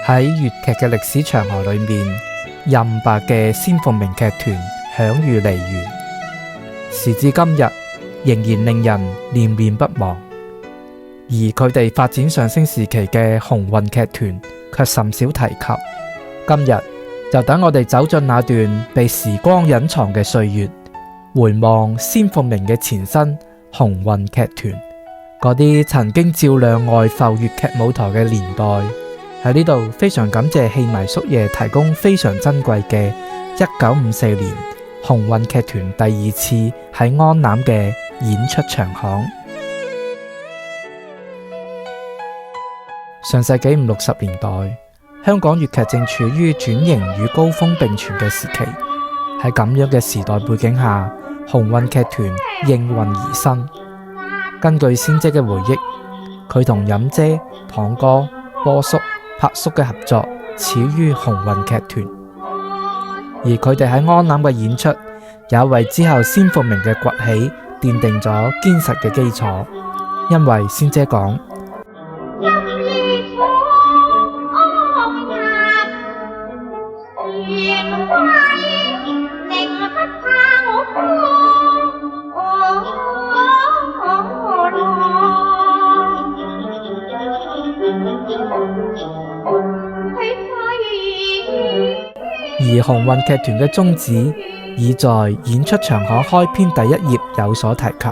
喺粵劇嘅歷史長河裏面，任白嘅仙鳳鳴劇團享譽梨園，時至今日仍然令人念念不忘。而佢哋發展上升時期嘅鴻運劇團卻甚少提及。今日就等我哋走進那段被時光隱藏嘅歲月，回望仙鳳鳴嘅前身鴻運劇團，嗰啲曾經照亮外埠粵劇舞台嘅年代。喺呢度非常感謝戲迷叔爺提供非常珍貴嘅1954年鴻運劇團第2次喺安南嘅演出場刊。上世紀50、60年代，香港粵劇正處於轉型與高峰並存嘅時期。喺咁樣嘅時代背景下，鴻運劇團應運而生。根據仙姐嘅回憶，佢同任姐、堂哥、波叔、柏叔嘅合作始於鴻運劇團，而佢哋喺安南嘅演出也為之後仙鳳鳴嘅崛起奠定咗堅實嘅基礎。因為仙姐講，而鴻運劇團嘅宗旨已在演出場刊開篇第1頁有所提及。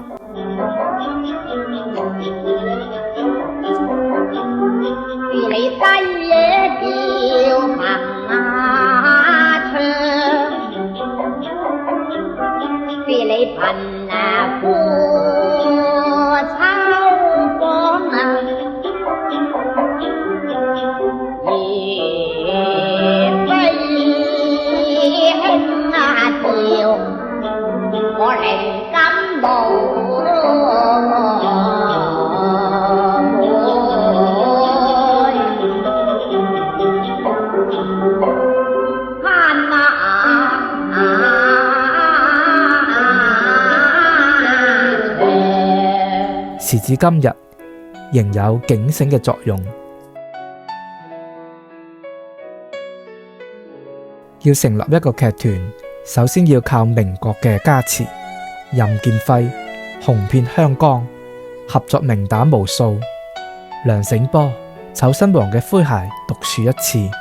時至今日，仍有警醒嘅作用。要成立一個劇團，首先要靠明國嘅加持。任劍輝紅遍香江，合作名打無數。梁醒波、丑新王嘅詼諧獨樹一幟，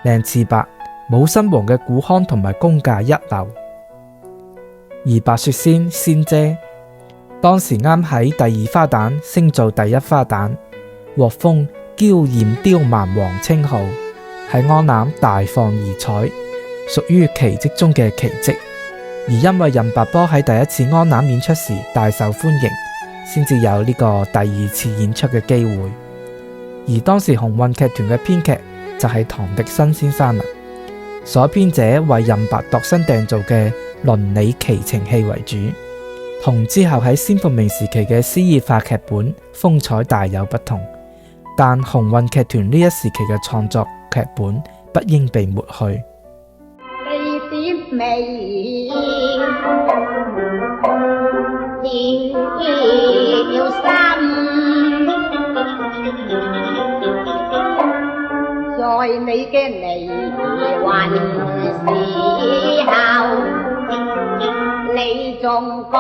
靚次伯、武新王嘅古腔同埋功架一流。而白雪仙仙姐當時啱喺第2花旦升做第1花旦，獲封嬌艷刁蠻王稱號，喺安南大放異彩，屬於奇蹟中嘅奇蹟。而因為任白波喺第1次安南演出時大受歡迎，先至有呢個第2次演出嘅機會。而當時鴻運劇團嘅編劇就係唐滌生先生啦，所編者為任白度身訂造嘅倫理奇情戲為主，同之後喺仙鳳鳴時期嘅詩意化劇本風采大有不同。但鴻運劇團呢一時期嘅創作劇本不應被抹去。在你嘅離魂時候，你仲句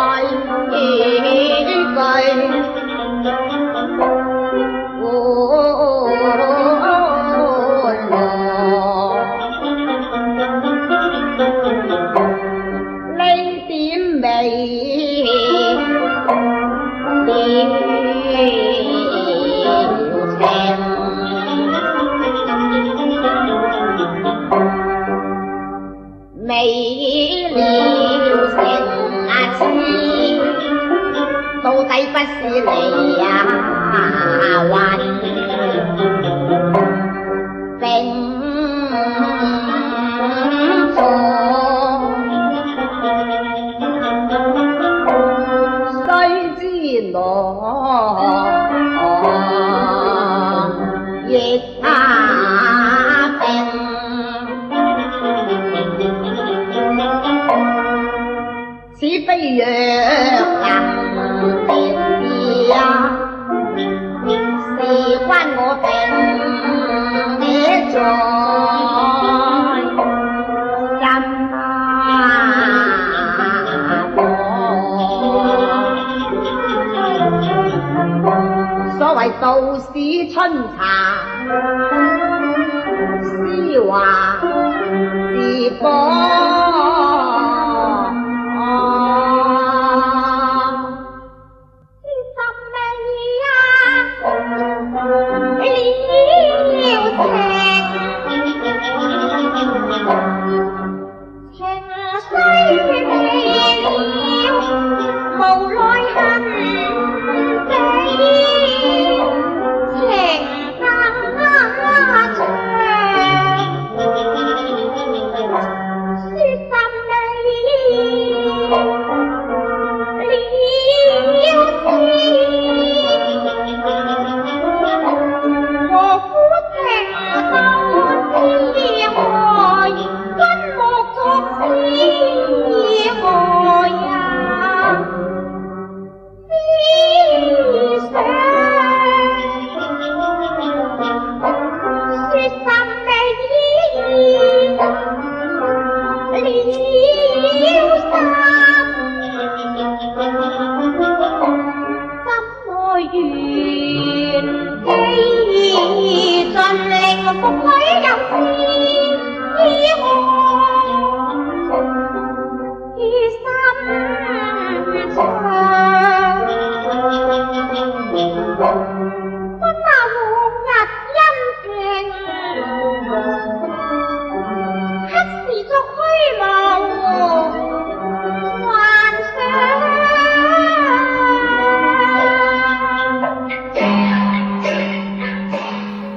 美了成痴，到底不是離魂並錯，須知我亦此非若能辨別，所謂道士春茶，詩華是寶。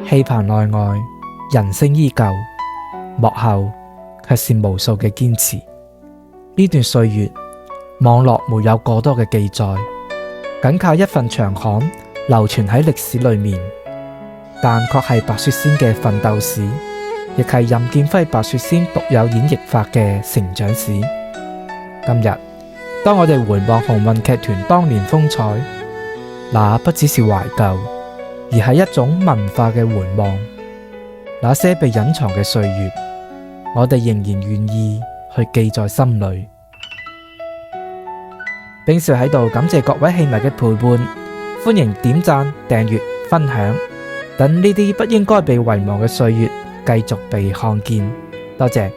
戲棚內外，人聲依舊，幕後卻是無數嘅堅持。呢段歲月，網絡沒有過多嘅記載，僅靠一份長刊流傳喺歷史裏面，但確係白雪仙嘅奮鬥史，亦係任劍輝白雪仙獨有演繹法嘅成長史。今日，當我哋回望鴻運劇團當年風采，那不只是懷舊，而係一種文化嘅回望。那些被隱藏嘅歲月，我哋仍然願意去記在心裏。冰少喺度感謝各位戲迷嘅陪伴，歡迎點讚、訂閱、分享，等呢啲不應該被遺忘嘅歲月繼續被看見。多謝。